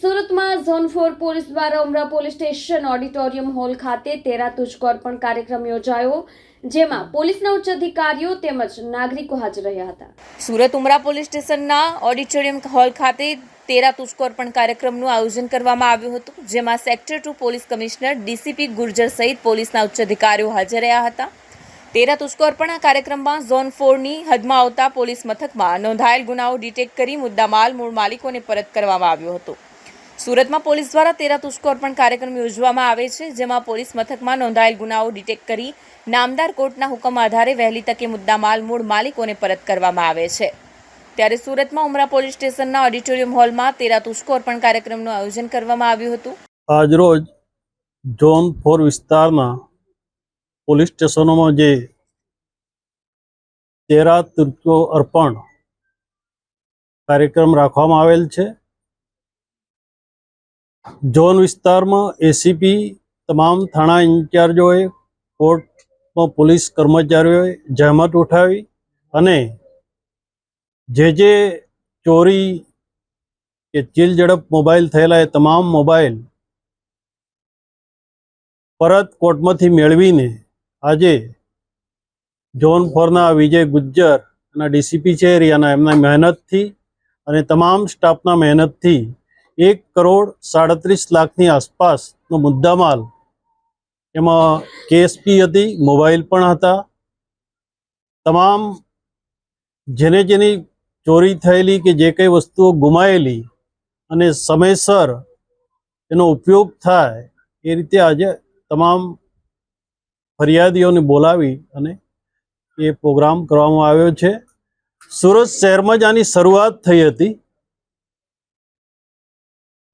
સુરતમાં zone 4 police દ્વારા ઉમરા police station auditorium hall ખાતે 13 તુજકો અર્પણ કાર્યક્રમ યોજાયો, જેમાં પોલીસના ઉચ્ચ અધિકારીઓ તેમજ નાગરિકો હાજર રહ્યા હતા। સુરત ઉમરા પોલીસ સ્ટેશનના ઓડિટોરિયમ હોલ ખાતે 13 તુજકો અર્પણ કાર્યક્રમનું આયોજન કરવામાં આવ્યું હતું, જેમાં sector 2 police commissioner DCP Gurjar સહિત પોલીસના ઉચ્ચ અધિકારીઓ હાજર રહ્યા હતા। 13 તુજકો અર્પણ કાર્યક્રમમાં ઝોન 4ની હદમાં આવતા પોલીસ મથકમાં નોંધાયેલ ગુનાઓ ડિટેક્ટ કરી મુદ્દામાલ મૂળ માલિકોને પરત કરવામાં આવ્યો હતો। સુરતમાં પોલીસ દ્વારા 13 તુજકો અર્પણ કાર્યક્રમ યોજવામાં આવે છે, જેમાં પોલીસ મથકમાં નોંધાયેલ ગુનાઓ ડિટેક્ટ કરી નામદાર કોર્ટના હુકમ આધારે વહેલી તકે મુદ્દામાલ મૂળ માલિકોને પરત કરવામાં આવે છે। ત્યારે સુરતમાં ઉમરા પોલીસ સ્ટેશનના ઓડિટોરિયમ હોલમાં 13 તુજકો અર્પણ કાર્યક્રમનું આયોજન કરવામાં આવ્યું હતું। આજરોજ ઝોન 4 વિસ્તારના પોલીસ સ્ટેશનોમાં જે 13 તુજકો અર્પણ કાર્યક્રમ રાખવામાં આવેલ છે। ઝોન વિસ્તારમાં એસીપી, તમામ થાણા ઇન્ચાર્જોએ, કોર્ટમાં પોલીસ કર્મચારીઓએ જહેમત ઉઠાવી અને જે ચોરી કે ચીલ ઝડપ મોબાઈલ થયેલા એ તમામ મોબાઈલ પરત કોર્ટમાંથી મેળવીને આજે ઝોન 4ના વિજય ગુજ્જર અને ડીસીપી છે એરિયાના એમના મહેનતથી અને તમામ સ્ટાફના મહેનતથી 1,37 લાખની આસપાસનો મુદ્દામાલ, એમાં કેએસપી હતી, મોબાઈલ પણ હતા, તમામ જેની ચોરી થયેલી કે જે કંઈ વસ્તુઓ ગુમાયેલી અને સમયસર એનો ઉપયોગ થાય એ રીતે આજે તમામ ફરિયાદીઓને બોલાવી અને એ પ્રોગ્રામ કરવામાં આવ્યો છે। સુરત શહેરમાં જ આની શરૂઆત થઈ હતી।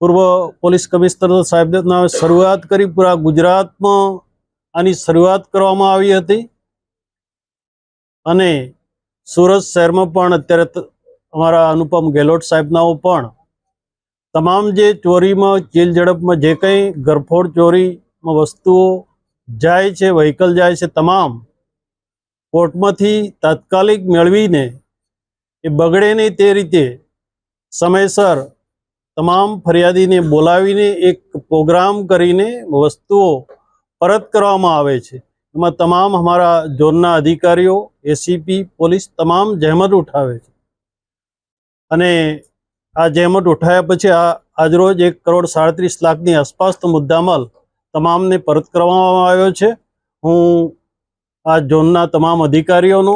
પૂર્વ પોલીસ કમિશનર સાહેબના શરૂઆત કરી, પૂરા ગુજરાતમાં આની શરૂઆત કરવામાં આવી હતી અને સુરત શહેરમાં પણ અત્યારે અમારા અનુપમ ગેહલોત સાહેબનાઓ પણ તમામ જે ચોરીમાં, ચીલ ઝડપમાં જે કંઈ ગરફોડ ચોરીમાં વસ્તુઓ જાય છે, વ્હીકલ જાય છે, તમામ કોર્ટમાંથી તાત્કાલિક મેળવીને એ બગડે નહીં તે રીતે સમયસર તમામ ફરિયાદીને બોલાવીને એક પ્રોગ્રામ કરીને વસ્તુઓ પરત કરવામાં આવે છે। એમાં તમામ અમારા ઝોનના અધિકારીઓ, એસીપી, પોલીસ તમામ જહેમત ઉઠાવે છે અને આ જહેમત ઉઠાવ્યા પછી આજરોજ 1,37 લાખની આસપાસનો મુદ્દામાલ તમામને પરત કરવામાં આવ્યો છે। હું આ ઝોનના તમામ અધિકારીઓનો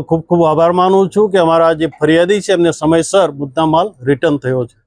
ખૂબ ખૂબ આભાર માનું છું કે અમારા જે ફરિયાદી છે એમને સમયસર મુદ્દામાલ રિટર્ન થયો છે।